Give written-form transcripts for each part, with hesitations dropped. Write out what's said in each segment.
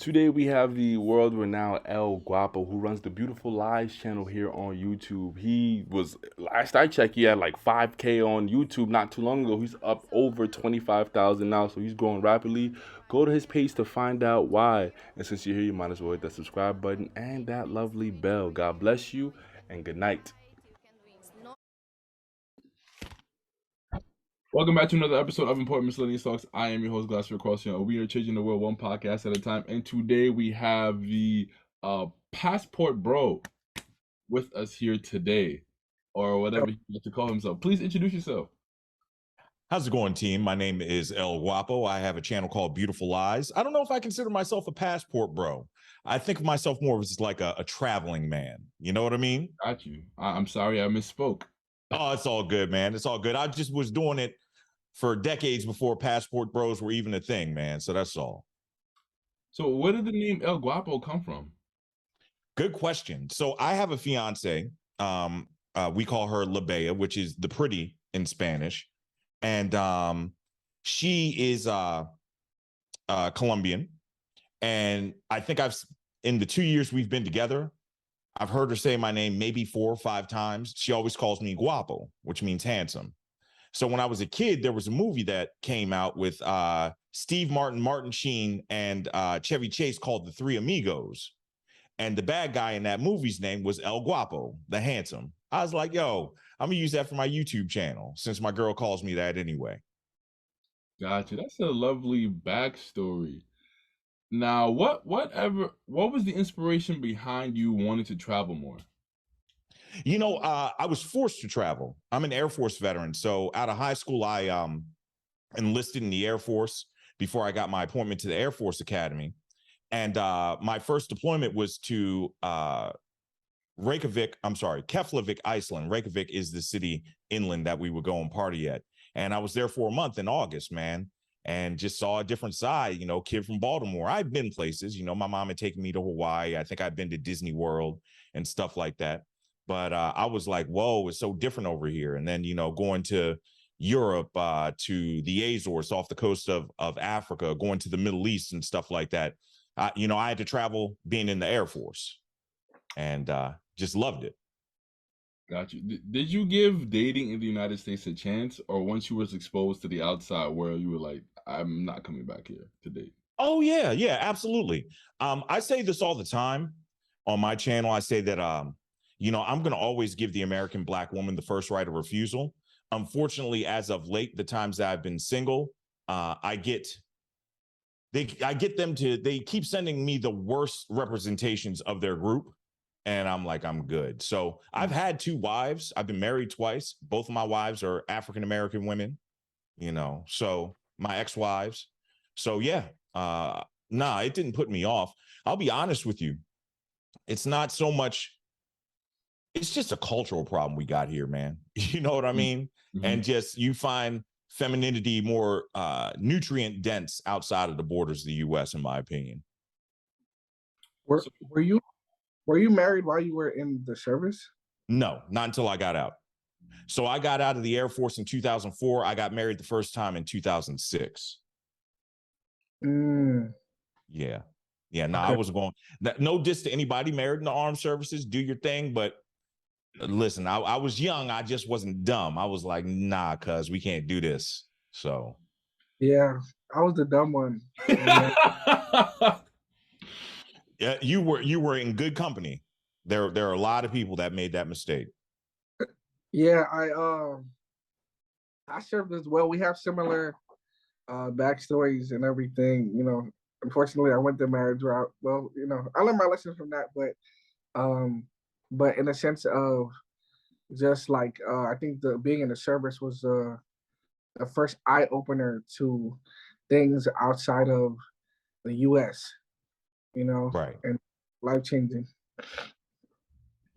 Today we have the world-renowned El Guapo, who runs the Beautiful Lies channel here on YouTube. He was, last I checked, he had like 5K on YouTube not too long ago. He's up over 25,000 now, so he's growing rapidly. Go to his page to find out why. And since you're here, you might as well hit that subscribe button and that lovely bell. God bless you and good night. Welcome back to another episode of Important Miscellaneous Talks. I am your host, Glass Crossing. We are changing the world one podcast at a time. And today we have the Passport Bro with us here today, or whatever he wants to call himself. Please introduce yourself. How's it going, team? My name is El Guapo. I have a channel called Beautiful Lies. I don't know if I consider myself a passport bro. I think of myself more as like a traveling man. You know what I mean? Got you. I'm sorry I misspoke. Oh, it's all good, man. It's all good. I just was doing it for decades before passport bros were even a thing, man. So that's all. So where did the name El Guapo come from? Good question. So I have a fiance. We call her La Bella, which is the pretty in Spanish. And she is Colombian. And I think in the 2 years we've been together, I've heard her say my name maybe 4 or 5 times. She always calls me Guapo, which means handsome. So when I was a kid, there was a movie that came out with Steve Martin, Martin Sheen, and Chevy Chase called The Three Amigos. And the bad guy in that movie's name was El Guapo, the handsome. I was like, yo, I'm gonna use that for my YouTube channel since my girl calls me that anyway. Gotcha. That's a lovely backstory. Now, what was the inspiration behind you wanting to travel more? You know, I was forced to travel. I'm an Air Force veteran. So out of high school, I enlisted in the Air Force before I got my appointment to the Air Force Academy. And my first deployment was to Keflavik, Iceland. Reykjavik is the city inland that we would go and party at. And I was there for a month in August, man, and just saw a different side, kid from Baltimore. I've been places, my mom had taken me to Hawaii. I think I'd been to Disney World and stuff like that. But I was like, whoa, it's so different over here. And then, going to Europe, to the Azores off the coast of Africa, going to the Middle East and stuff like that. I had to travel being in the Air Force and just loved it. Got you. Did you give dating in the United States a chance, or once you was exposed to the outside world, you were like, I'm not coming back here to date? Oh, yeah, absolutely. I say this all the time on my channel. I say that, I'm going to always give the American Black woman the first right of refusal. Unfortunately, as of late, the times that I've been single, they keep sending me the worst representations of their group. And I'm like, I'm good. So I've had 2 wives. I've been married twice. Both of my wives are African-American women, so my ex-wives. So yeah, it didn't put me off. I'll be honest with you. It's not so much. It's just a cultural problem we got here, man. You know what I mean? Mm-hmm. And just you find femininity more nutrient dense outside of the borders of the U.S., in my opinion. Were you married while you were in the service? No, not until I got out. So I got out of the Air Force in 2004. I got married the first time in 2006. Yeah. No, okay. I was going. No diss to anybody married in the armed services. Do your thing, but listen, I was young. I just wasn't dumb. I was like, nah, cuz we can't do this. So. Yeah, I was the dumb one. Yeah, you were in good company. There are a lot of people that made that mistake. Yeah, I served as well. We have similar backstories and everything. Unfortunately, I went the marriage route. Well, I learned my lesson from that, but in a sense of just like I think being in the service was the first eye opener to things outside of the U.S. Right, and life-changing.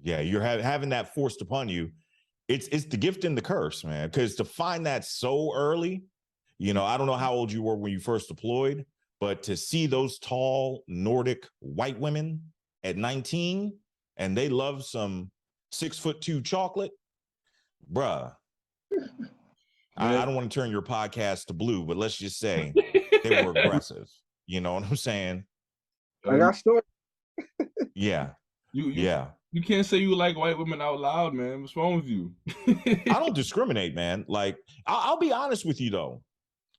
Yeah, you're having that forced upon you. It's the gift and the curse, man, because to find that so early, I don't know how old you were when you first deployed, but to see those tall Nordic white women at 19 and they love some 6'2" chocolate, bruh. I don't want to turn your podcast to blue, but let's just say they were aggressive. You know what I'm saying? I got stories. Yeah. you you Yeah. you can't say you like white women out loud, man. What's wrong with you? I don't discriminate, man. Like, I'll be honest with you, though.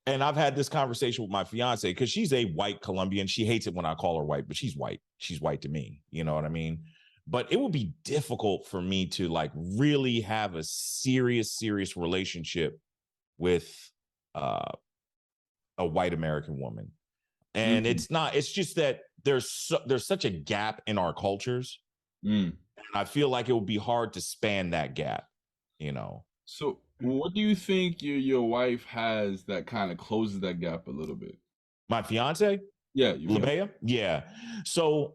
And I've had this conversation with my fiance because she's a white Colombian. She hates it when I call her white, but she's white. She's white to me. You know what I mean? But it would be difficult for me to like really have a serious relationship with uh, a white American woman. And Mhm. it's not, it's just that there's such a gap in our cultures. Mm. And I feel like it would be hard to span that gap, you know. So, what do you think your wife has that kind of closes that gap a little bit? My fiance, Yeah, you feel. Labea, yeah. So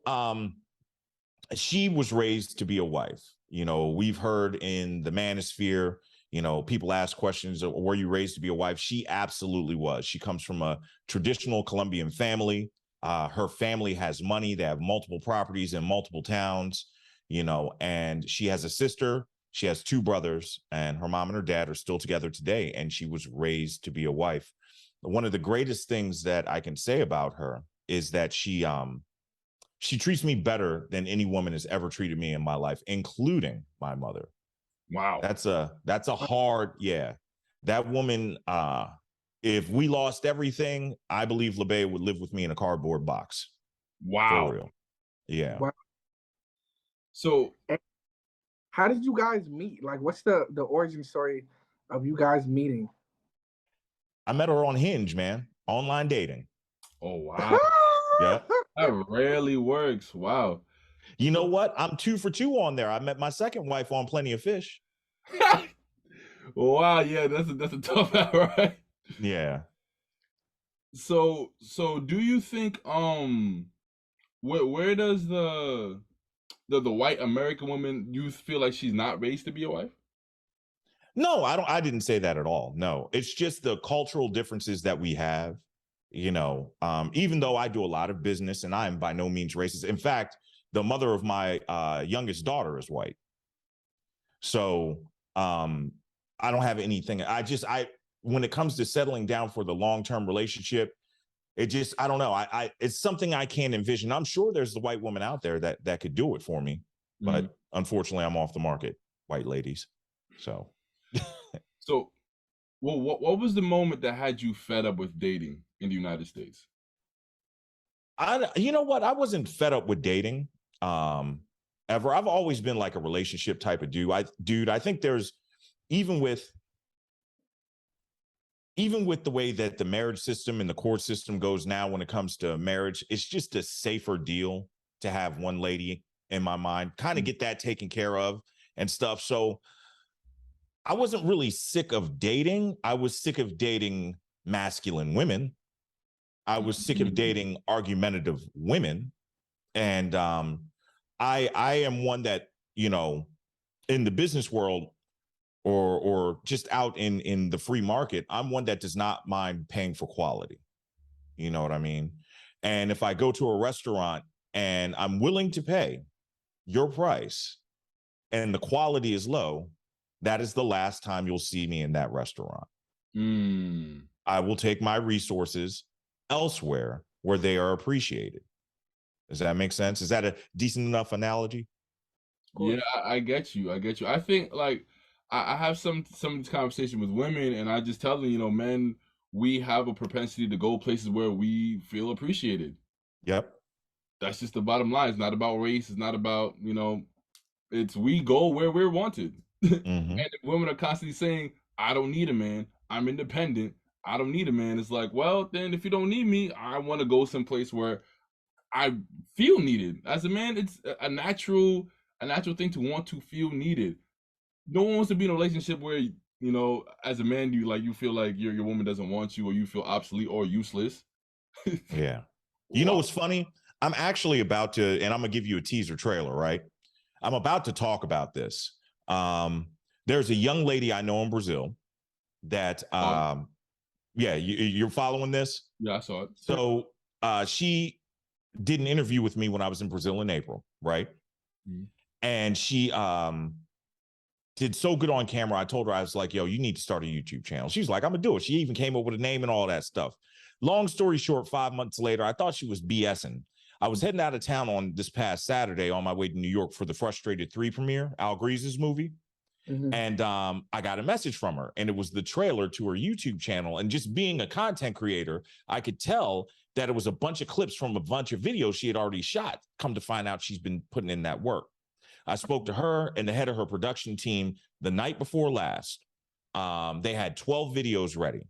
she was raised to be a wife. You know, we've heard in the manosphere, you know, people ask questions, were you raised to be a wife? She absolutely was. She comes from a traditional Colombian family. Her family has money. They have multiple properties in multiple towns, you know, and she has a sister. She has two brothers, and her mom and her dad are still together today. And she was raised to be a wife. One of the greatest things that I can say about her is that she treats me better than any woman has ever treated me in my life, including my mother. Wow. That's a hard, yeah. That woman, if we lost everything, I believe LeBay would live with me in a cardboard box. For Wow. real. Yeah. Wow. So, How did you guys meet? Like, what's the origin story of you guys meeting? I met her on Hinge, man. Online dating. oh wow, Yeah. that rarely works. Wow. You know So, what? I'm 2 for 2 on there. I met my second wife on Plenty of Fish. wow, yeah, that's a tough out, right? Yeah. So do you think where does the white American woman you feel like she's not raised to be a wife? No, I didn't say that at all. No, it's just the cultural differences that we have, you know. Even though I do a lot of business and I am by no means racist. In fact, the mother of my youngest daughter is white. So um I don't have anything. I when it comes to settling down for the long-term relationship, it just, I don't know. I it's something I can't envision. I'm sure there's the white woman out there that could do it for me, Mhm. but unfortunately I'm off the market, white ladies. So So, well, what was the moment that had you fed up with dating in the United States? you know what? I wasn't fed up with dating um, ever. I've always been like a relationship type of dude. I think there's even with even with the way that the marriage system and the court system goes now when it comes to marriage, it's just a safer deal to have one lady in my mind, kind of get that taken care of and stuff. So I wasn't really sick of dating. I was sick of dating masculine women. I was sick of Mhm. dating argumentative women. And I am one that, you know, in the business world or just out in the free market, I'm one that does not mind paying for quality. You know what I mean? And if I go to a restaurant and I'm willing to pay your price and the quality is low, that is the last time you'll see me in that restaurant. Mm. I will take my resources elsewhere where they are appreciated. Does that make sense? Is that a decent enough analogy? Of Yeah, course. I get you. I get you. I think like I have some of this conversation with women, and I just tell them, men, we have a propensity to go places where we feel appreciated. Yep. That's just the bottom line. It's not about race. It's not about it's we go where we're wanted. And Mm-hmm. if women are constantly saying, "I don't need a man. I'm independent. I don't need a man." It's like, well, then if you don't need me, I want to go someplace where I feel needed. As a man, it's a natural thing to want to feel needed. No one wants to be in a relationship where as a man, you feel like your woman doesn't want you, or you feel obsolete or useless. Yeah. You know Wow. what's funny? I'm actually about to, and I'm gonna give you a teaser trailer, right? I'm about to talk about this. Um, there's a young lady I know in Brazil that yeah, you're following this. Yeah, I saw it. So she did an interview with me when I was in Brazil in April, right? Mhm. And she did so good on camera. I told her, I was like, yo, you need to start a YouTube channel. She's like, I'm gonna do it. She even came up with a name and all that stuff. Long story short, 5 months later, I thought she was BSing. I was heading out of town on this past Saturday on my way to New York for the Frustrated 3 premiere, Al Grease's movie. Mhm. And I got a message from her, and it was the trailer to her YouTube channel. And just being a content creator, I could tell that it was a bunch of clips from a bunch of videos she had already shot. Come to find out, she's been putting in that work. I spoke to her and the head of her production team the night before last. They had 12 videos ready.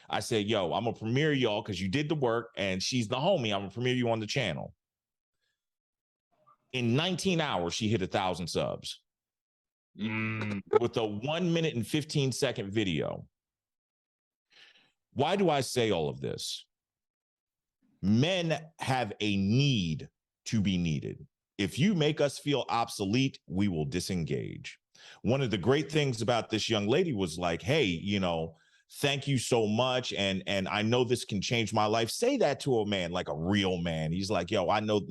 I said, yo, I'm gonna premiere y'all because you did the work, and she's the homie. I'm gonna premiere you on the channel. In 19 hours, she hit 1,000 subs. With a 1 minute and 15-second video. Why do I say all of this? Men have a need to be needed. If you make us feel obsolete, we will disengage. One of the great things about this young lady was like, hey, you know, thank you so much. And I know this can change my life. Say that to a man, like a real man. He's like, yo, I know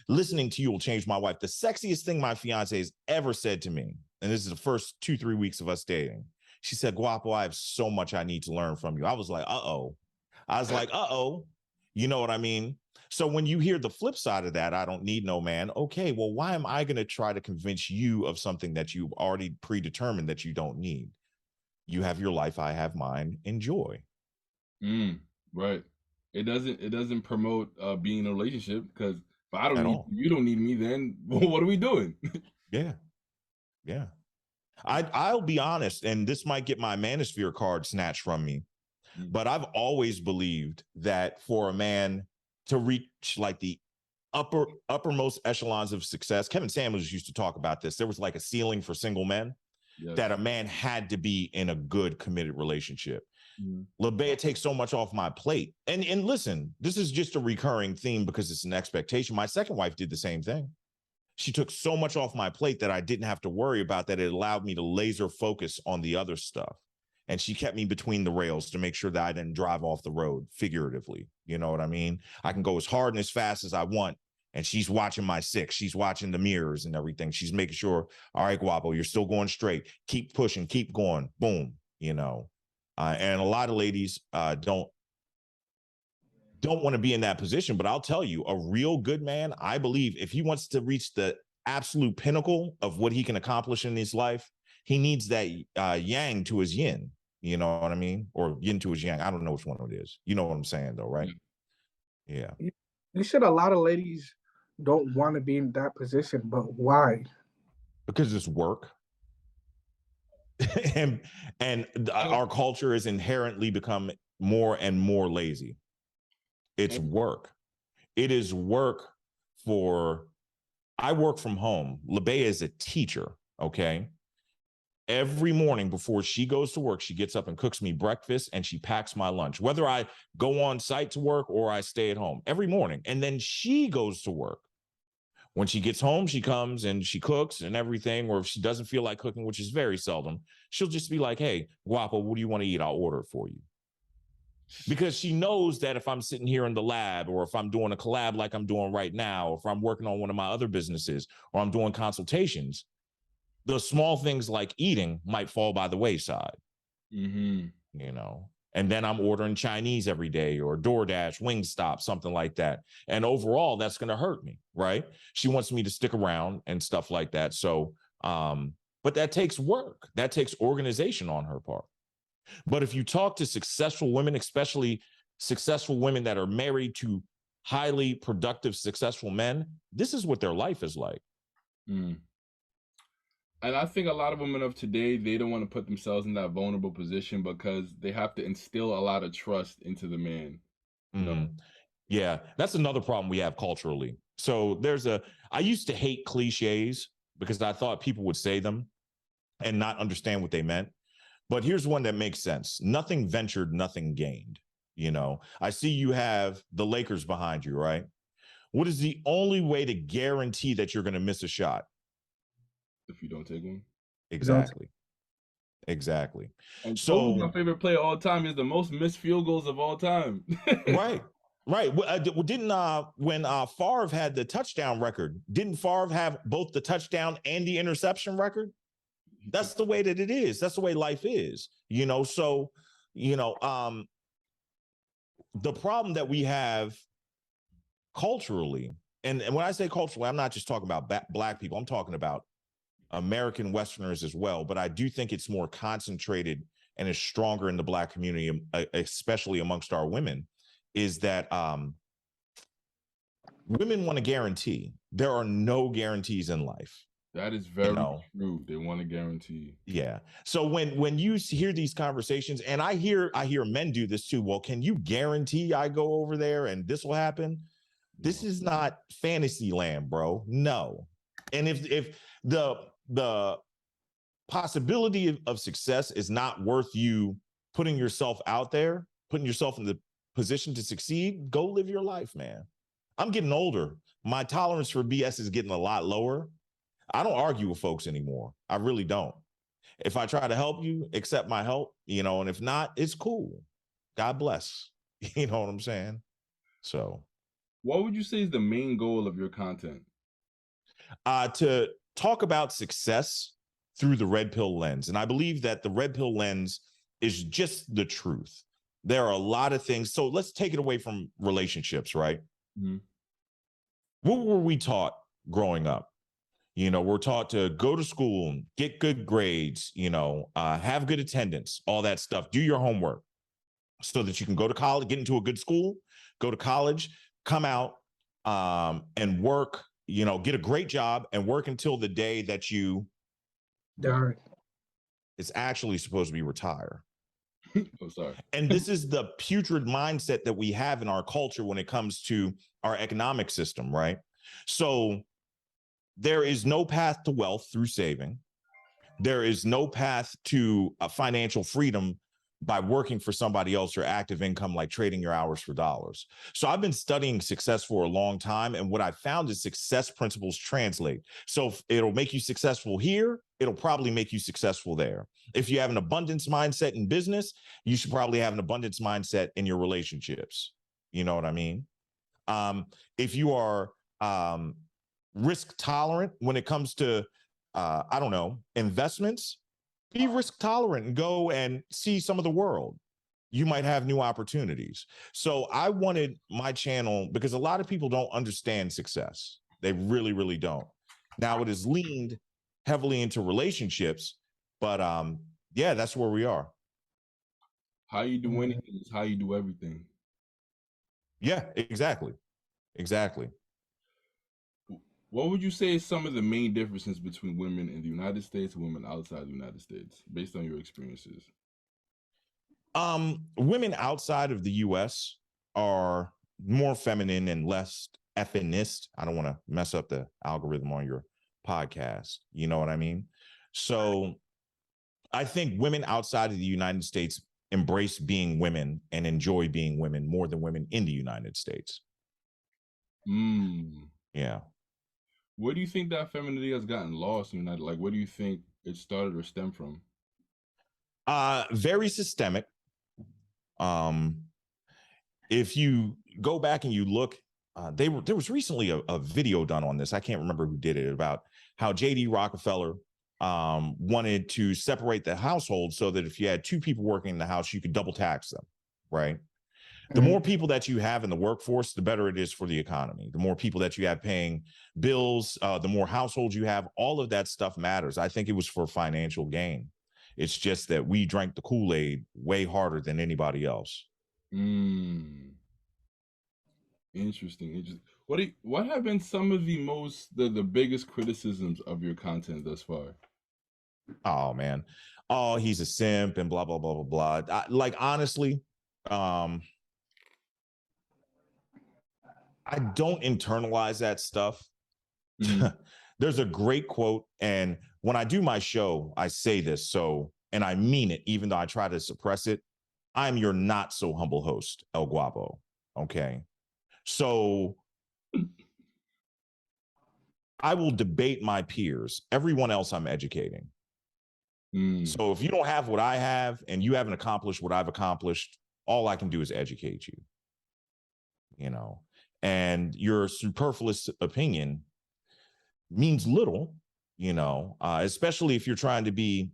listening to you will change my life. The sexiest thing my fiance has ever said to me, and this is the first 2-3 weeks of us dating, she said, Guapo, I have so much I need to learn from you. I was like, uh-oh. You know what I mean? So when you hear the flip side of that, I don't need no man. Okay, well, why am I going to try to convince you of something that you've already predetermined that you don't need? You have your life, I have mine. Enjoy. Right. It doesn't promote being in a relationship, because if I don't At need all. you, don't need me, then what are we doing? Yeah. Yeah. I'll be honest, and this might get my manosphere card snatched from me, but I've always believed that for a man to reach like the uppermost echelons of success, Kevin Samuels used to talk about this. There was like a ceiling for single men. Yes. That a man had to be in a good committed relationship. LeBea takes so much off my plate. And listen, this is just a recurring theme because it's an expectation. My second wife did the same thing. She took so much off my plate that I didn't have to worry about that. It allowed me to laser focus on the other stuff. And she kept me between the rails to make sure that I didn't drive off the road figuratively. You know what I mean? I can go as hard and as fast as I want. And she's watching my six. She's watching the mirrors and everything. She's making sure, all right, Guapo, you're still going straight. Keep pushing, keep going. Boom, you know. And a lot of ladies don't want to be in that position. But I'll tell you, a real good man, I believe, if he wants to reach the absolute pinnacle of what he can accomplish in his life, he needs that yang to his yin. You know what I mean? Or yin to his yang. I don't know which one it is. You know what I'm saying, though, right? Yeah. You said a lot of ladies don't want to be in that position, but why? Because it's work. and our culture has inherently become more and more lazy. It's work. It is work for, I work from home. LeBea is a teacher, okay? Every morning before she goes to work, she gets up and cooks me breakfast and she packs my lunch, whether I go on site to work or I stay at home every morning. And then she goes to work. When she gets home, she comes and she cooks and everything, or if she doesn't feel like cooking, which is very seldom, she'll just be like, hey, Guapo, what do you want to eat? I'll order it for you. Because she knows that if I'm sitting here in the lab, or if I'm doing a collab like I'm doing right now, or if I'm working on one of my other businesses, or I'm doing consultations, the small things like eating might fall by the wayside. You know, and then I'm ordering Chinese every day, or DoorDash, Wingstop, something like that. And overall, that's going to hurt me, right? She wants me to stick around and stuff like that. So, but that takes work. That takes organization on her part. But if you talk to successful women, especially successful women that are married to highly productive, successful men, this is what their life is like. And I think a lot of women of today, they don't want to put themselves in that vulnerable position because they have to instill a lot of trust into the man. You know? Yeah, that's another problem we have culturally. So I used to hate cliches because I thought people would say them and not understand what they meant. But here's one that makes sense. Nothing ventured, nothing gained. You know, I see you have the Lakers behind you, right? What is the only way to guarantee that you're going to miss a shot? If you don't take one. Exactly. And so my favorite player of all time is the most missed field goals of all time. Right. Didn't when Favre had the touchdown record, didn't Favre have both the touchdown and the interception record? That's the way that it is. That's the way life is, you know. So, you know, the problem that we have culturally and when I say culturally, I'm not just talking about black people. I'm talking about American Westerners as well. But I do think it's more concentrated and is stronger in the black community, especially amongst our women, is that women want to guarantee. There are no guarantees in life. That is very true. They want to guarantee. Yeah. So when you hear these conversations, and I hear men do this too. Well, can you guarantee I go over there and this will happen? This is not fantasy land, bro. No. And if the possibility of success is not worth you putting yourself out there, putting yourself in the position to succeed, go live your life, man. I'm getting older. My tolerance for BS is getting a lot lower. I don't argue with folks anymore. I really don't. If I try to help you, accept my help, and if not, it's cool. God bless. You know what I'm saying? So what would you say is the main goal of your content? To talk about success through the red pill lens. And I believe that the red pill lens is just the truth. There are a lot of things. So let's take it away from relationships, right? Mm-hmm. What were we taught growing up? We're taught to go to school, get good grades, have good attendance, all that stuff. Do your homework so that you can go to college, get into a good school, go to college, come out and work, get a great job and work until the day that you die. It's actually supposed to be retire. Oh, sorry. And this is the putrid mindset that we have in our culture when it comes to our economic system, right? So there is no path to wealth through saving. There is no path to financial freedom by working for somebody else or active income, like trading your hours for dollars. So I've been studying success for a long time. And what I found is success principles translate. So if it'll make you successful here, it'll probably make you successful there. If you have an abundance mindset in business, you should probably have an abundance mindset in your relationships. You know what I mean? If you are risk tolerant when it comes to, investments, be risk tolerant and go and see some of the world. You might have new opportunities. So I wanted my channel, because a lot of people don't understand success. They really, really don't. Now it is leaned heavily into relationships, but that's where we are. How you do anything is how you do everything. Yeah, exactly. Exactly. What would you say is some of the main differences between women in the United States and women outside the United States, based on your experiences? Women outside of the U.S. are more feminine and less effeminist. I don't want to mess up the algorithm on your podcast. You know what I mean? So I think women outside of the United States embrace being women and enjoy being women more than women in the United States. Yeah. Where do you think that femininity has gotten lost in United? Like, where do you think it started or stemmed from? Very systemic. If you go back and you look, there was recently a video done on this. I can't remember who did it, about how J.D. Rockefeller wanted to separate the household so that if you had two people working in the house, you could double tax them, right? The more people that you have in the workforce, the better it is for the economy. The more people that you have paying bills, the more households you have, all of that stuff matters. I think it was for financial gain. It's just that we drank the Kool-Aid way harder than anybody else. Interesting. What have been some of the biggest criticisms of your content thus far? Oh man, oh, he's a simp and blah blah blah blah blah. Honestly, I don't internalize that stuff. There's a great quote, and when I do my show, I say this, and I mean it, even though I try to suppress it. I'm your not so humble host, El Guapo. Okay. So I will debate my peers. Everyone else I'm educating. So if you don't have what I have and you haven't accomplished what I've accomplished, all I can do is educate you. And your superfluous opinion means little, especially if you're trying to be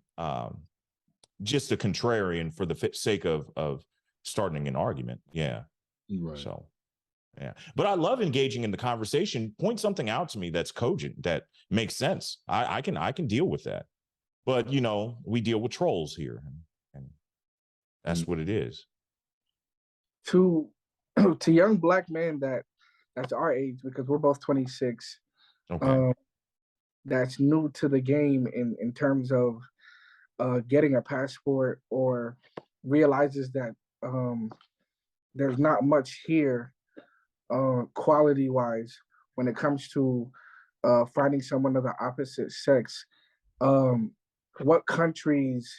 just a contrarian for the sake of starting an argument. Yeah. Right. So, Yeah. But I love engaging in the conversation. Point something out to me that's cogent, that makes sense. I can deal with that. But you know, we deal with trolls here, and that's what it is. To to young black men that's our age, because we're both 26. Okay. That's new to the game in terms of getting a passport, or realizes that there's not much here quality wise when it comes to finding someone of the opposite sex. Um, what countries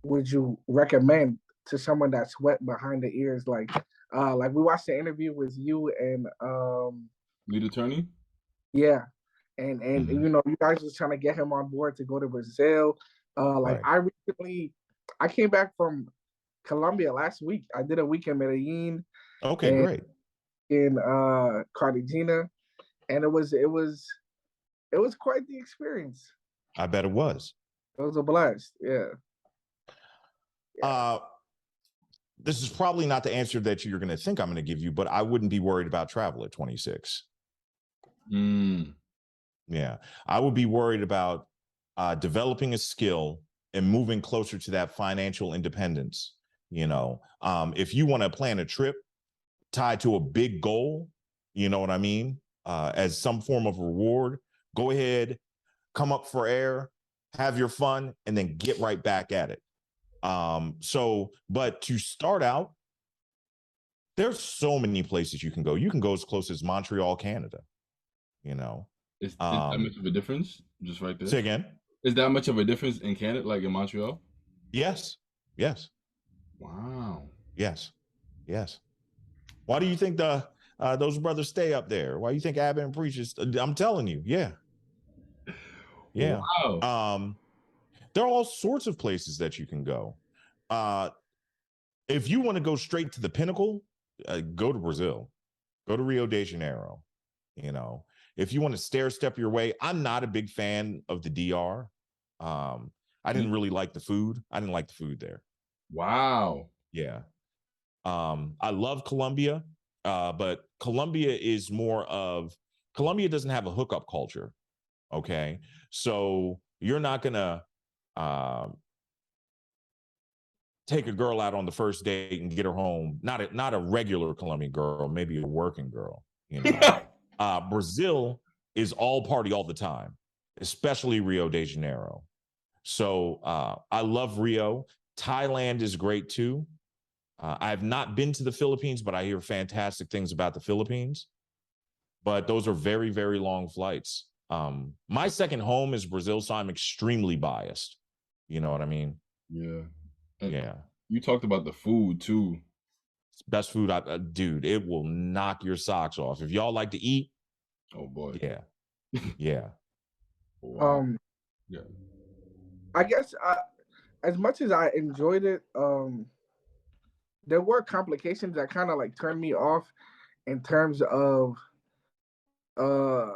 would you recommend to someone that's wet behind the ears? Like we watched the interview with you and Lead attorney? yeah, and you know, you guys was trying to get him on board to go to Brazil. Like Right. I came back from Colombia last week. I did a week in Medellin Okay, and great. in Cartagena, and it was quite the experience. I bet it was. It was a blast. Yeah. Uh, this is probably not the answer that you're going to think I'm going to give you, but I wouldn't be worried about travel at 26. Yeah, I would be worried about developing a skill and moving closer to that financial independence. You know, if you want to plan a trip tied to a big goal, you know what I mean, as some form of reward, go ahead, come up for air, have your fun, and then get right back at it. But to start out, there's so many places you can go. You can go as close as Montreal, Canada. You know, Is that much of a difference? Just right there. say again. Is that much of a difference in Canada, like in Montreal? Yes, yes, Wow. yes, yes. Why do you think those brothers stay up there? Why do you think Abbott and Preachers? I'm telling you, yeah, yeah. Wow. There are all sorts of places that you can go. If you want to go straight to the pinnacle, go to Brazil, go to Rio de Janeiro. You know, if you want to stair step your way, I'm not a big fan of the DR. I didn't really like the food. I didn't like the food there. Wow. Yeah. I love Colombia, but Colombia doesn't have a hookup culture. Okay. So you're not going to take a girl out on the first date and get her home. Not a regular Colombian girl, maybe a working girl, you know. Brazil is all party all the time, especially Rio de Janeiro. So I love Rio. Thailand is great too. I have not been to the Philippines, but I hear fantastic things about the Philippines. But those are very, very long flights. My second home is Brazil, so I'm extremely biased. You know what I mean? Yeah. And Yeah. you talked about the food too. Best food, dude, it will knock your socks off. If y'all like to eat, Oh boy. yeah. Yeah. Wow. Yeah. I guess as much as I enjoyed it, there were complications that kind of like turned me off in terms of uh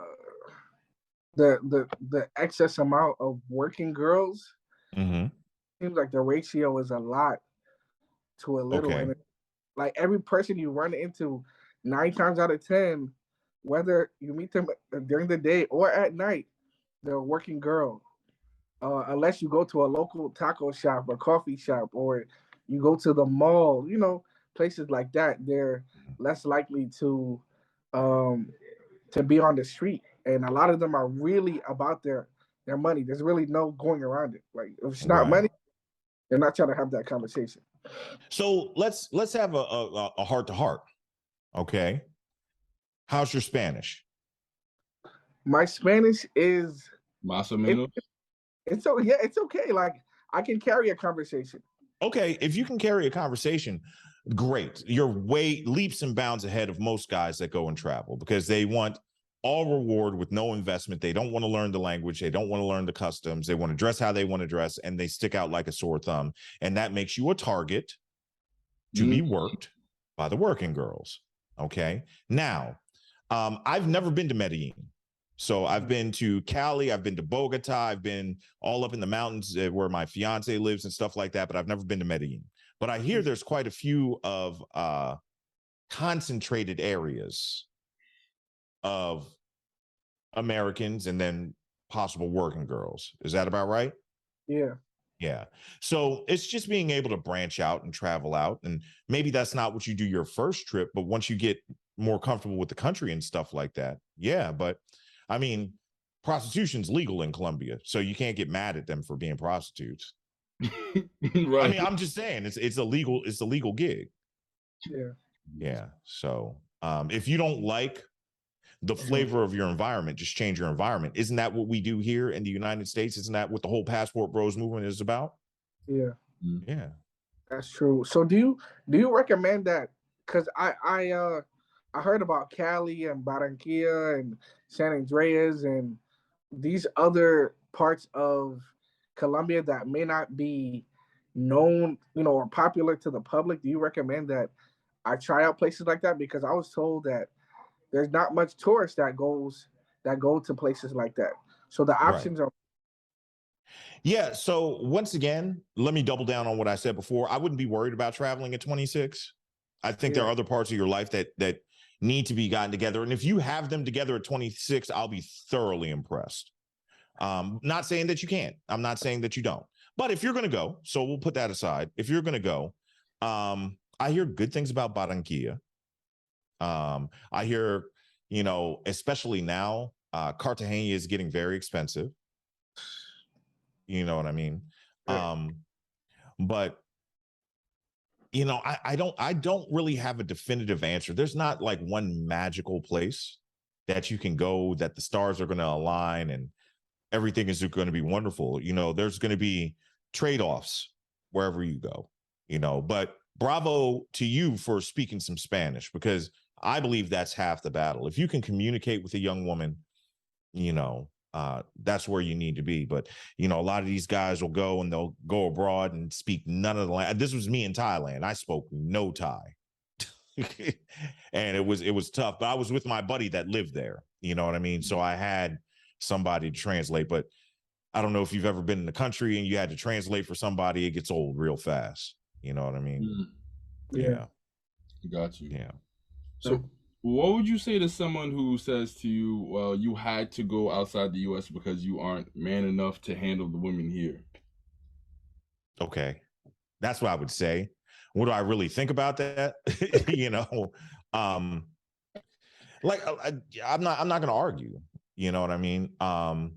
the excess amount of working girls. Mm-hmm. Seems like the ratio is a lot to a little, Okay. and like every person you run into, 9 times out of 10, whether you meet them during the day or at night, they're a working girl. Unless you go to a local taco shop or coffee shop, or you go to the mall, you know, places like that, they're less likely um, to be on the street. And a lot of them are really about their money. There's really no going around it. Like if it's not Right. money, they're not trying to have that conversation. So let's have a heart to heart. Okay. How's your Spanish? My Spanish is Más o it, menos. it's so yeah, it's okay. Like I can carry a conversation. Okay, if you can carry a conversation, great. You're way leaps and bounds ahead of most guys that go and travel because they want all reward with no investment. They don't want to learn the language. They don't want to learn the customs. They want to dress how they want to dress, and they stick out like a sore thumb. And that makes you a target to be worked by the working girls. Okay. Now, I've never been to Medellin. So I've been to Cali, I've been to Bogota, I've been all up in the mountains where my fiance lives and stuff like that, but I've never been to Medellin. But I hear there's quite a few of concentrated areas of Americans and then possible working girls. Is that about right? Yeah. Yeah. So it's just being able to branch out and travel out. And maybe that's not what you do your first trip, but once you get more comfortable with the country and stuff like that. Yeah. But I mean, prostitution's legal in Colombia, so you can't get mad at them for being prostitutes. Right. I mean, I'm just saying it's a legal gig. Yeah. Yeah. So if you don't like the flavor of your environment, just change your environment. Isn't that what we do here in the United States? Isn't that what the whole Passport Bros movement is about? Yeah. Yeah. That's true. So do you recommend that? Because I heard about Cali and Barranquilla and San Andreas and these other parts of Colombia that may not be known, or popular to the public. Do you recommend that I try out places like that? Because I was told that there's not much tourists that go to places like that. So the options are. Yeah. So once again, let me double down on what I said before. I wouldn't be worried about traveling at 26. I think there are other parts of your life that need to be gotten together. And if you have them together at 26, I'll be thoroughly impressed. Not saying that you can't. I'm not saying that you don't. But if you're going to go, so we'll put that aside. If you're going to go, I hear good things about Barranquilla. I hear, especially now, Cartagena is getting very expensive. You know what I mean? Yeah. But I don't really have a definitive answer. There's not like one magical place that you can go that the stars are going to align and everything is going to be wonderful. There's going to be trade-offs wherever you go, but bravo to you for speaking some Spanish, because I believe that's half the battle. If you can communicate with a young woman, that's where you need to be. But a lot of these guys will go and they'll go abroad and speak none of the language. This was me in Thailand. I spoke no Thai. And it was tough, but I was with my buddy that lived there. You know what I mean? So I had somebody to translate, but I don't know if you've ever been in the country and you had to translate for somebody. It gets old real fast. You know what I mean? Yeah. Got you. Yeah. So what would you say to someone who says to you, well, you had to go outside the US because you aren't man enough to handle the women here? Okay. That's what I would say. What do I really think about that? I'm not going to argue. You know what I mean? I'm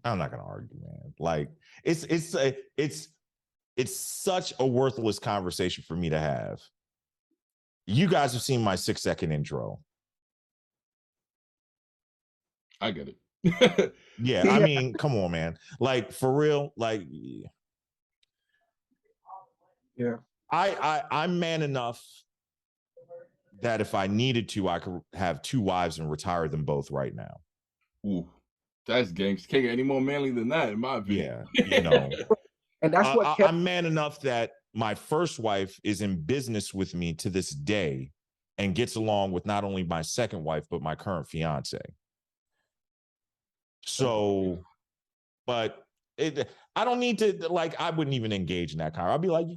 not going to argue, man. Like it's such a worthless conversation for me to have. You guys have seen my 6-second intro. I get it. Yeah, I mean, come on, man. Like for real, like yeah. I'm man enough that if I needed to, I could have 2 wives and retire them both right now. Ooh, that's gangster. Can't get any more manly than that, in my opinion. Yeah, And that's what I'm man enough that my first wife is in business with me to this day and gets along with not only my second wife, but my current fiance. So, but I don't need to, like, I wouldn't even engage in that kind. I'd be like,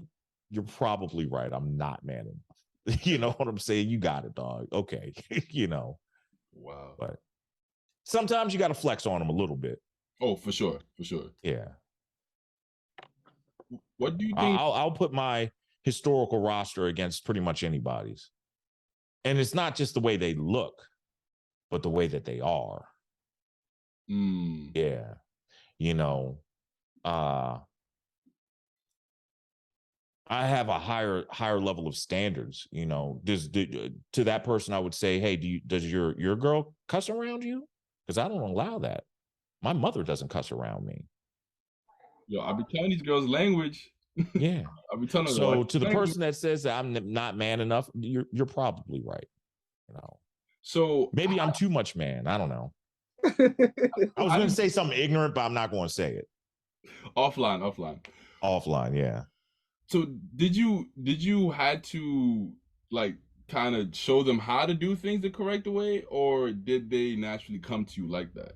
you're probably right. I'm not man enough. You know what I'm saying? You got it, dog. Okay. Wow. But sometimes you got to flex on them a little bit. Oh, for sure. For sure. Yeah. What do you think? I'll put my historical roster against pretty much anybody's. And it's not just the way they look, but the way that they are. Yeah. I have a higher level of standards. To that person, I would say, hey, does your girl cuss around you? Because I don't allow that. My mother doesn't cuss around me. Yo, I be telling these girls language. Yeah. I be telling them. So to the person that says that I'm not man enough, you're probably right. So maybe I'm too much man. I don't know. I was going to say something ignorant, but I'm not going to say it. Offline, yeah. So did you had to like kind of show them how to do things the correct way, or did they naturally come to you like that?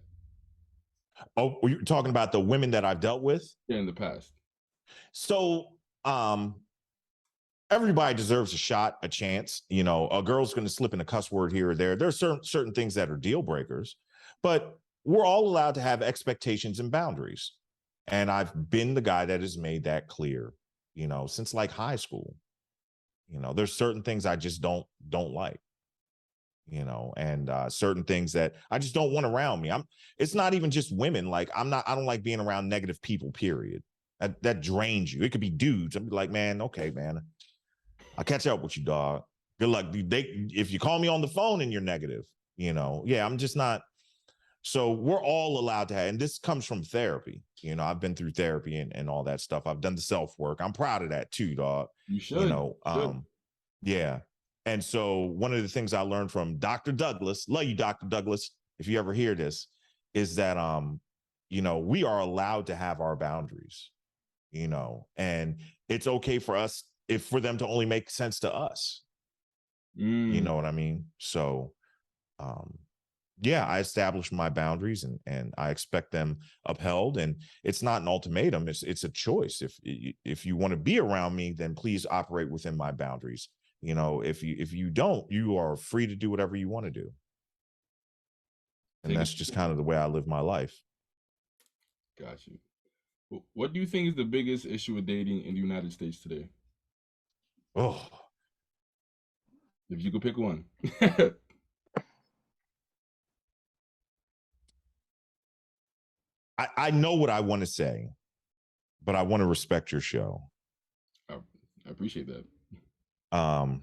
Oh, you're talking about the women that I've dealt with? Yeah, in the past. So, everybody deserves a shot, a chance. You know, a girl's going to slip in a cuss word here or there. There's certain things that are deal breakers, but we're all allowed to have expectations and boundaries. And I've been the guy that has made that clear, you know, since like high school. You know, there's certain things I just don't like, you know, and certain things that I just don't want around me. It's not even just women. Like I don't like being around negative people, period. That drains you. It could be dudes. I'm like, man, okay, man, I'll catch up with you, dog. Good luck. If you call me on the phone and you're negative, you know, yeah, I'm just not. So we're all allowed to have, and this comes from therapy. You know, I've been through therapy and all that stuff. I've done the self work. I'm proud of that too, dog. You should. You know, yeah. And so one of the things I learned from Dr. Douglas, love you, Dr. Douglas, if you ever hear this, is that you know, we are allowed to have our boundaries, you know, and it's okay for us for them to only make sense to us. You know what I mean? So yeah, I establish my boundaries and I expect them upheld. And it's not an ultimatum. It's a choice. If you want to be around me, then please operate within my boundaries. You know, if you don't, you are free to do whatever you want to do. And that's just kind of the way I live my life. Got you. What do you think is the biggest issue with dating in the United States today? Oh, if you could pick one. I know what I want to say, but I want to respect your show. I appreciate that. I'm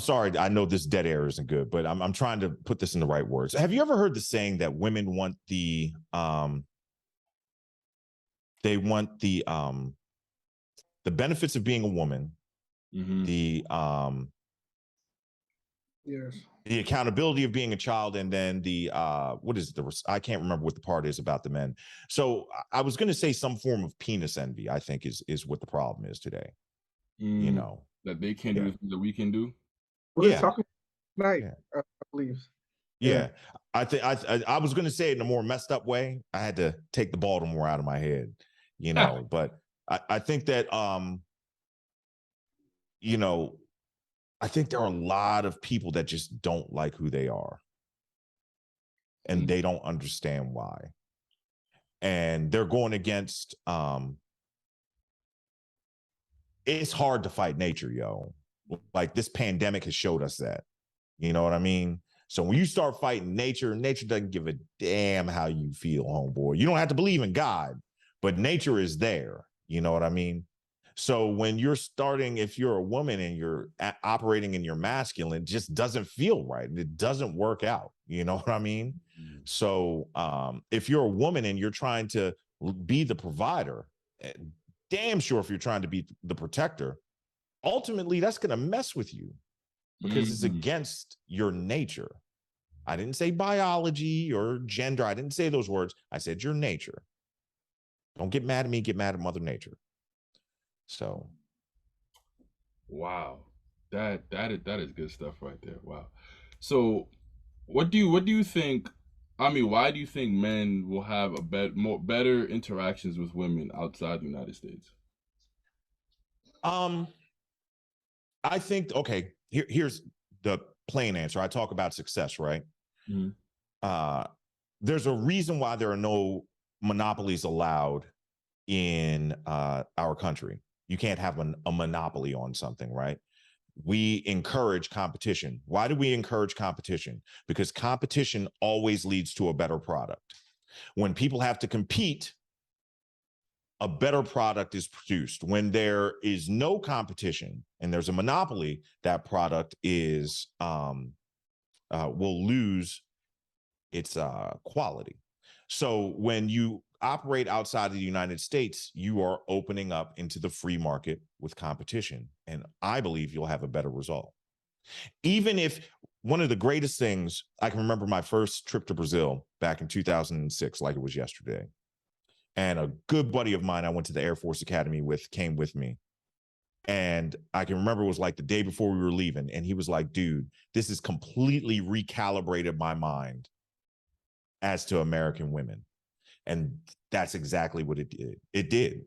sorry. I know this dead air isn't good, but I'm trying to put this in the right words. Have you ever heard the saying that women want the benefits of being a woman, the yes, the accountability of being a child, and then the what is it? I can't remember what the part is about the men. So I was going to say some form of penis envy, I think is what the problem is today. You know, that they can't do the things that we can do. We're talking tonight, I believe. Yeah. I think I was going to say it in a more messed up way. I had to take the Baltimore out of my head, you know, but I think that you know, I think there are a lot of people that just don't like who they are. And they don't understand why. And they're going against it's hard to fight nature, yo. Like this pandemic has showed us that. You know what I mean? So when you start fighting nature, nature doesn't give a damn how you feel, homeboy. You don't have to believe in God, but nature is there. You know what I mean? So when you're starting, if you're a woman and you're operating in your masculine, it just doesn't feel right. It doesn't work out. You know what I mean? So if you're a woman and you're trying to be the provider, damn sure if you're trying to be the protector, ultimately that's going to mess with you because it's against your nature. I didn't say biology or gender. I didn't say those words. I said your nature. Don't get mad at me. Get mad at Mother Nature. So, wow, that is good stuff right there. Wow. So, what do you think? I mean, why do you think men will have a better interactions with women outside the United States? I think here's the plain answer. I talk about success, right? There's a reason why there are no monopolies allowed in our country. You can't have a monopoly on something, right? We encourage competition. Why do we encourage competition? Because competition always leads to a better product. When people have to compete, a better product is produced. When there is no competition and there's a monopoly, that product is will lose its quality. So when you operate outside of the United States, you are opening up into the free market with competition. And I believe you'll have a better result. Even if one of the greatest things, I can remember my first trip to Brazil back in 2006, like it was yesterday. And a good buddy of mine I went to the Air Force Academy with came with me. And I can remember it was like the day before we were leaving. And he was like, dude, this has completely recalibrated my mind as to American women. And that's exactly what it did. It did.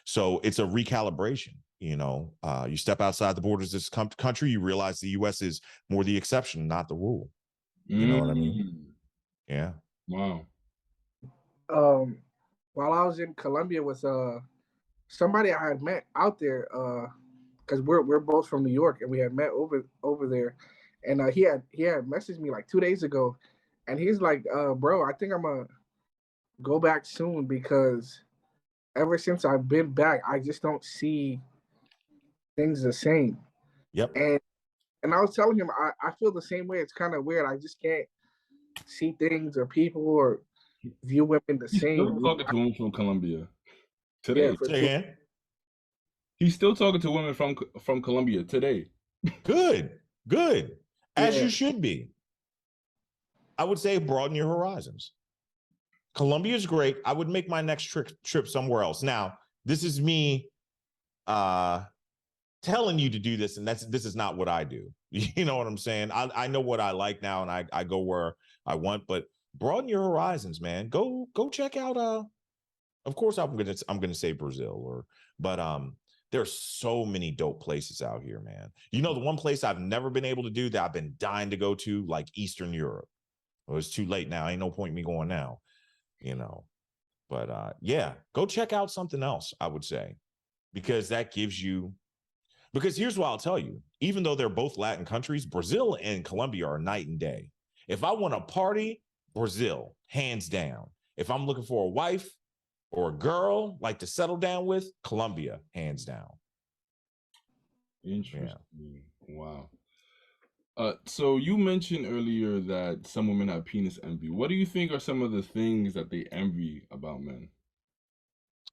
So it's a recalibration. You step outside the borders of this country, you realize the U.S. is more the exception, not the rule. You know what I mean? Yeah. Wow. While I was in Colombia with somebody I had met out there, because we're both from New York and we had met over there, and he had messaged me like 2 days ago, and he's like, bro, I think I'm gonna go back soon because ever since I've been back, I just don't see things the same. Yep. And I was telling him I feel the same way. It's kind of weird. I just can't see things or people or view women the He's still same. talking to women from Colombia Yeah, today. for Say sure. again. He's still talking to women from Colombia today. Good. As Yeah. you should be. I would say broaden your horizons. Colombia is great. I would make my next trip somewhere else. Now, this is me telling you to do this, and this is not what I do. You know what I'm saying? I know what I like now, and I go where I want, but broaden your horizons, man. Go check out of course I'm gonna say Brazil, but there's so many dope places out here, man. The one place I've never been able to do that I've been dying to go to, like Eastern Europe. Well, it's too late now. Ain't no point in me going now, But yeah, go check out something else, I would say, because because here's what I'll tell you. Even though they're both Latin countries, Brazil and Colombia are night and day. If I want to party, Brazil, hands down. If I'm looking for a wife or a girl like to settle down with, Colombia, hands down. Interesting. Yeah. Wow. So you mentioned earlier that some women have penis envy. What do you think are some of the things that they envy about men?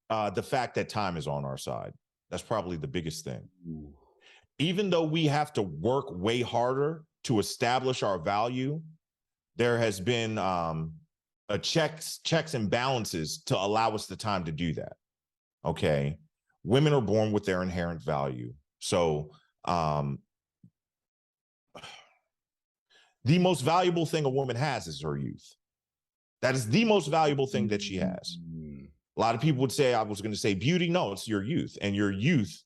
The fact that time is on our side. That's probably the biggest thing. Ooh. Even though we have to work way harder to establish our value, there has been a checks and balances to allow us the time to do that. Okay. Women are born with their inherent value. So the most valuable thing a woman has is her youth. That is the most valuable thing that she has. A lot of people would say, I was going to say beauty. No, it's your youth. And your youth,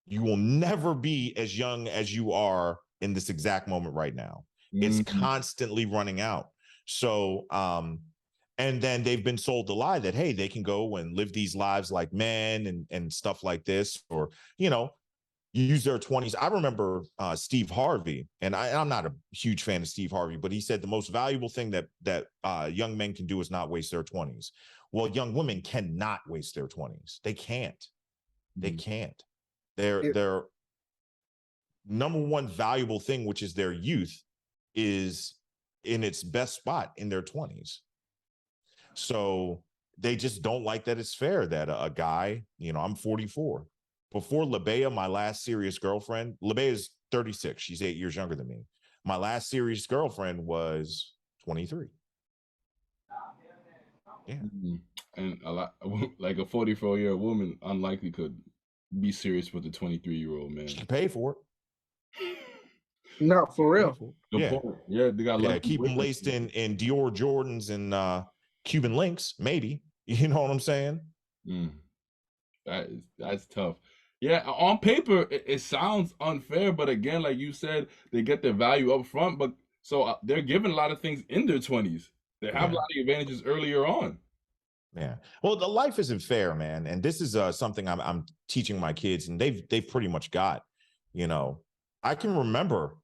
you will never be as young as you are in this exact moment right now. It's constantly running out. So, and then they've been sold the lie that, hey, they can go and live these lives like men and stuff like this, or, use their 20s. I remember Steve Harvey, and I'm not a huge fan of Steve Harvey, but he said the most valuable thing that young men can do is not waste their 20s. Well, young women cannot waste their 20s. They can't. They can't. Their number one valuable thing, which is their youth, is in its best spot in their 20s. So they just don't like that it's fair that a guy, I'm 44. Before Labea, my last serious girlfriend, Labea is 36. She's 8 years younger than me. My last serious girlfriend was 23. Yeah. And a lot, like a 44-year-old woman, unlikely could be serious with a 23-year-old man. She can pay for it. No, for real. Good point. Yeah, they got keep them laced in Dior Jordans and Cuban links, maybe. You know what I'm saying? That's tough. Yeah, on paper it sounds unfair, but again, like you said, they get their value up front, but so they're given a lot of things in their 20s. They have a lot of advantages earlier on. Yeah. Well, the life isn't fair, man, and this is something I'm teaching my kids, and they've pretty much got. I can remember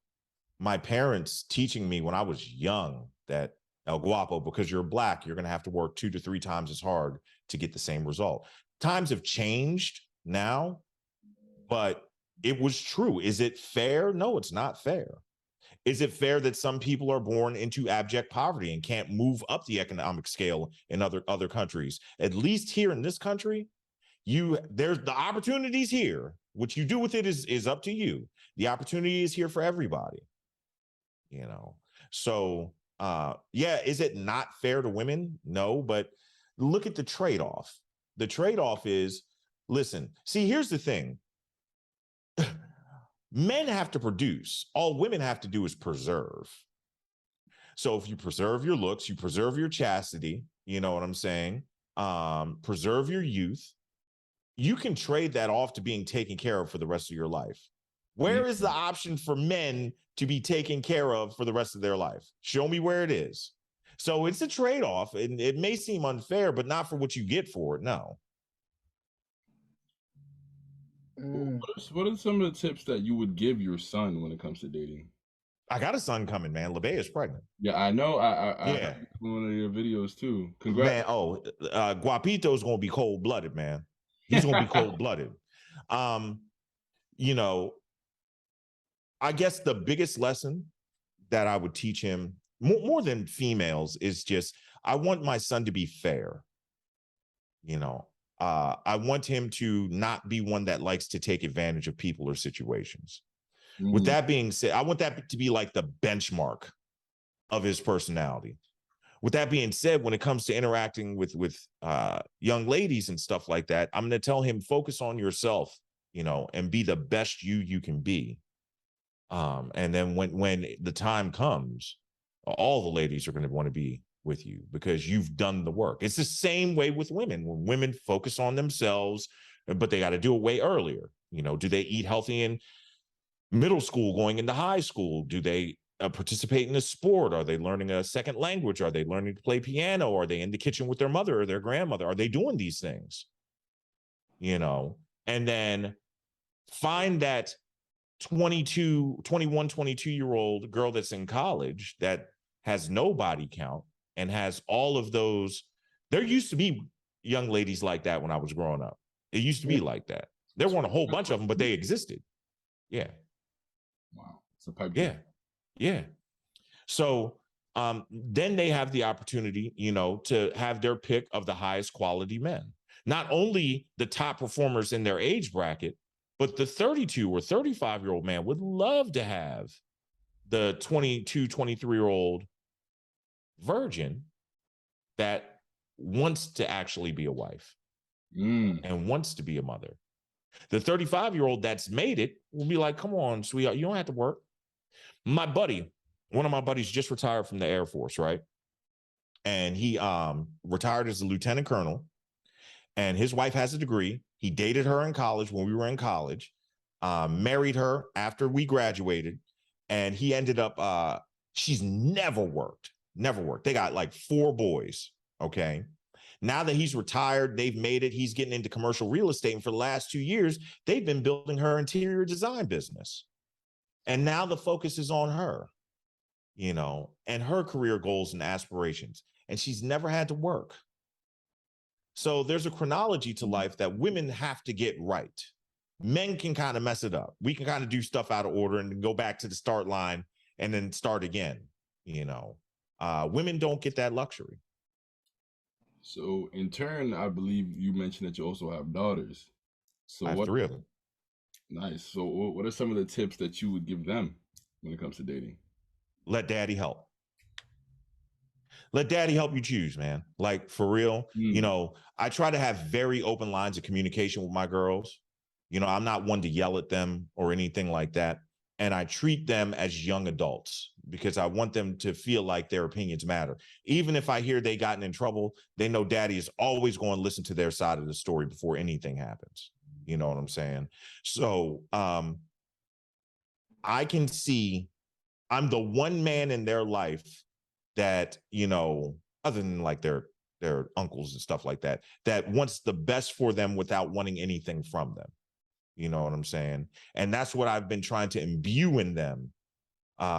my parents teaching me when I was young that El Guapo, because you're black, you're going to have to work 2 to 3 times as hard to get the same result. Times have changed now, but it was true. Is it fair? No, it's not fair. Is it fair that some people are born into abject poverty and can't move up the economic scale in other countries? At least here in this country, there's the opportunities here. What you do with it is up to you. The opportunity is here for everybody. So is it not fair to women? No, but look at the trade-off. The trade-off is, listen, see, here's the thing. Men have to produce. All women have to do is preserve. So if you preserve your looks, you preserve your chastity, you know what I'm saying? preserve your youth. You can trade that off to being taken care of for the rest of your life. Where is the option for men to be taken care of for the rest of their life? Show me where it is. So it's a trade-off, and it may seem unfair, but not for what you get for it. No. What are some of the tips that you would give your son when it comes to dating? I got a son coming, man. LeBay is pregnant. Yeah, I know. I heard one of your videos too. Congrats, man. Guapito is gonna be cold-blooded, man. He's gonna be cold-blooded. You know, I guess the biggest lesson that I would teach him, more than females, is just I want my son to be fair. You know, I want him to not be one that likes to take advantage of people or situations. With that being said, I want that to be like the benchmark of his personality. With that being said, when it comes to interacting with young ladies and stuff like that, I'm going to tell him, focus on yourself, you know, and be the best you can be. And then when the time comes, all the ladies are going to want to be with you because you've done the work. It's the same way with women. When women focus on themselves, but they got to do it way earlier. You know, do they eat healthy in middle school, going into high school? Do they participate in a sport? Are they learning a second language? Are they learning to play piano? Are they in the kitchen with their mother or their grandmother? Are they doing these things? You know, and then find that 22-year-old girl that's in college that has no body count and has all of those. There used to be young ladies like that when I was growing up. It used to be like that. There weren't a whole bunch of them, but they existed. Yeah. Wow. It's a pipe. Yeah. Yeah. So then they have the opportunity, you know, to have their pick of the highest quality men. Not only the top performers in their age bracket, but the 32 or 35-year-old man would love to have the 22, 23-year-old virgin that wants to actually be a wife and wants to be a mother. The 35-year-old that's made it will be like, come on, sweetheart, you don't have to work. My buddy, one of my buddies just retired from the Air Force, right? And he retired as a lieutenant colonel, and his wife has a degree. He dated her in college when we were in college, married her after we graduated, and he ended up, she's never worked. They got like 4 boys, okay? Now that he's retired, they've made it. He's getting into commercial real estate, and for the last 2 years, they've been building her interior design business. And now the focus is on her, you know, and her career goals and aspirations. And she's never had to work. So there's a chronology to life that women have to get right. Men can kind of mess it up. We can kind of do stuff out of order and go back to the start line and then start again, you know. Women don't get that luxury. So in turn, I believe you mentioned that you also have daughters. So I have 3 of them. Nice. So what are some of the tips that you would give them when it comes to dating? Let daddy help. Let daddy help you choose, man. Like, for real. You know, I try to have very open lines of communication with my girls. You know, I'm not one to yell at them or anything like that. And I treat them as young adults because I want them to feel like their opinions matter. Even if I hear they gotten in trouble, they know daddy is always going to listen to their side of the story before anything happens. You know what I'm saying? So I can see I'm the one man in their life that, you know, other than like their uncles and stuff like that, that wants the best for them without wanting anything from them. You know what I'm saying? And that's what I've been trying to imbue in them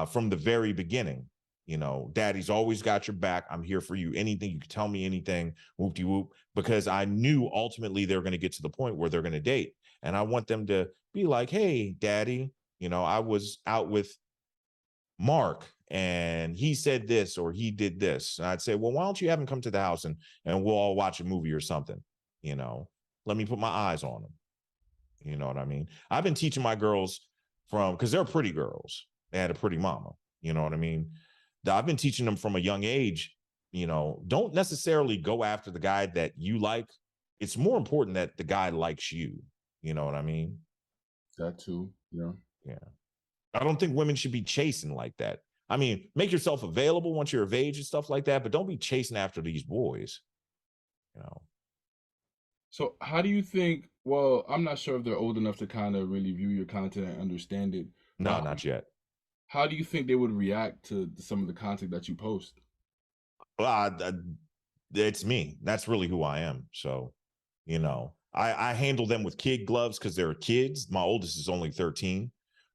from the very beginning. You know, daddy's always got your back. I'm here for you. Anything, you can tell me anything, whoop-de-whoop, because I knew ultimately they're going to get to the point where they're going to date. And I want them to be like, hey, daddy, you know, I was out with Mark and he said this or he did this. And I'd say, well, why don't you have him come to the house and we'll all watch a movie or something? You know, let me put my eyes on him. You know what I mean? I've been teaching my girls because they're pretty girls. They had a pretty mama. You know what I mean? I've been teaching them from a young age, you know, don't necessarily go after the guy that you like. It's more important that the guy likes you. You know what I mean? That too. Yeah. Yeah. I don't think women should be chasing like that. I mean, make yourself available once you're of age and stuff like that, but don't be chasing after these boys. you know. So how do you think? Well, I'm not sure if they're old enough to kind of really view your content and understand it. No, But not yet. how do you think they would react to some of the content that you post? It's me. That's really who I am. So, you know, I handle them with kid gloves because they're kids. My oldest is only 13,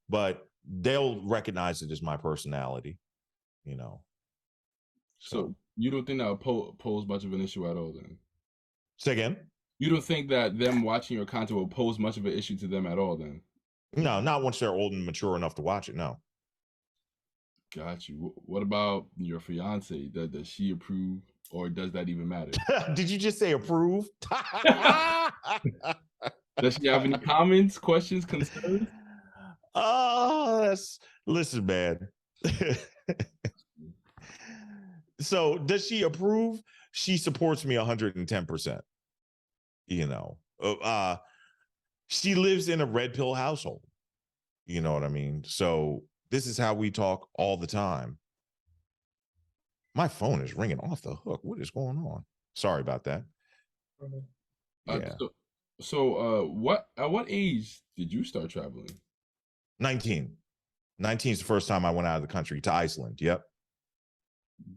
but they'll recognize it as my personality, you know. So So, you don't think that would pose much of an issue at all? Then say again. you don't think that them watching your content will pose much of an issue to them at all? Then No, not once they're old and mature enough to watch it. No. got you. What about your fiance? Does she approve, or does that even matter? Did you just say approve? Does she have any comments, questions, concerns? Oh, listen, man. So does she approve? She supports me 110%. You know, she lives in a red pill household. You know what I mean? So this is how we talk all the time. My phone is ringing off the hook. What is going on? Sorry about that. Yeah. What at what age did you start traveling? 19. 19 is the first time I went out of the country to Iceland. Yep.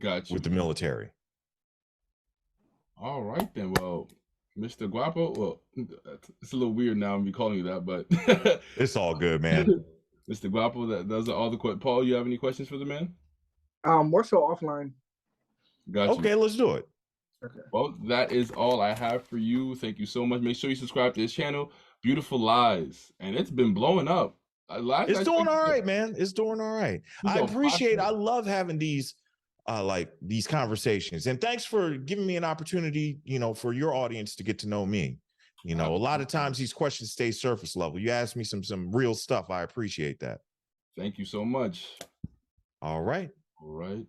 Got you. With the military. All right then. Well, Mr. Guapo. Well, it's a little weird now me calling you that, but it's all good, man. Mr. Guapo. Those are all the questions. Paul, you have any questions for the man? More so offline. Got you. Okay, let's do it. Okay. Well, that is all I have for you. Thank you so much. Make sure you subscribe to this channel, Beautiful Lies, and it's been blowing up. It's doing all right, man. It's doing all right. I appreciate. I love having these these conversations, and thanks for giving me an opportunity, you know, for your audience to get to know me. You know, a lot of times these questions stay surface level. You ask me some real stuff. I appreciate that. Thank you so much. All right. All right.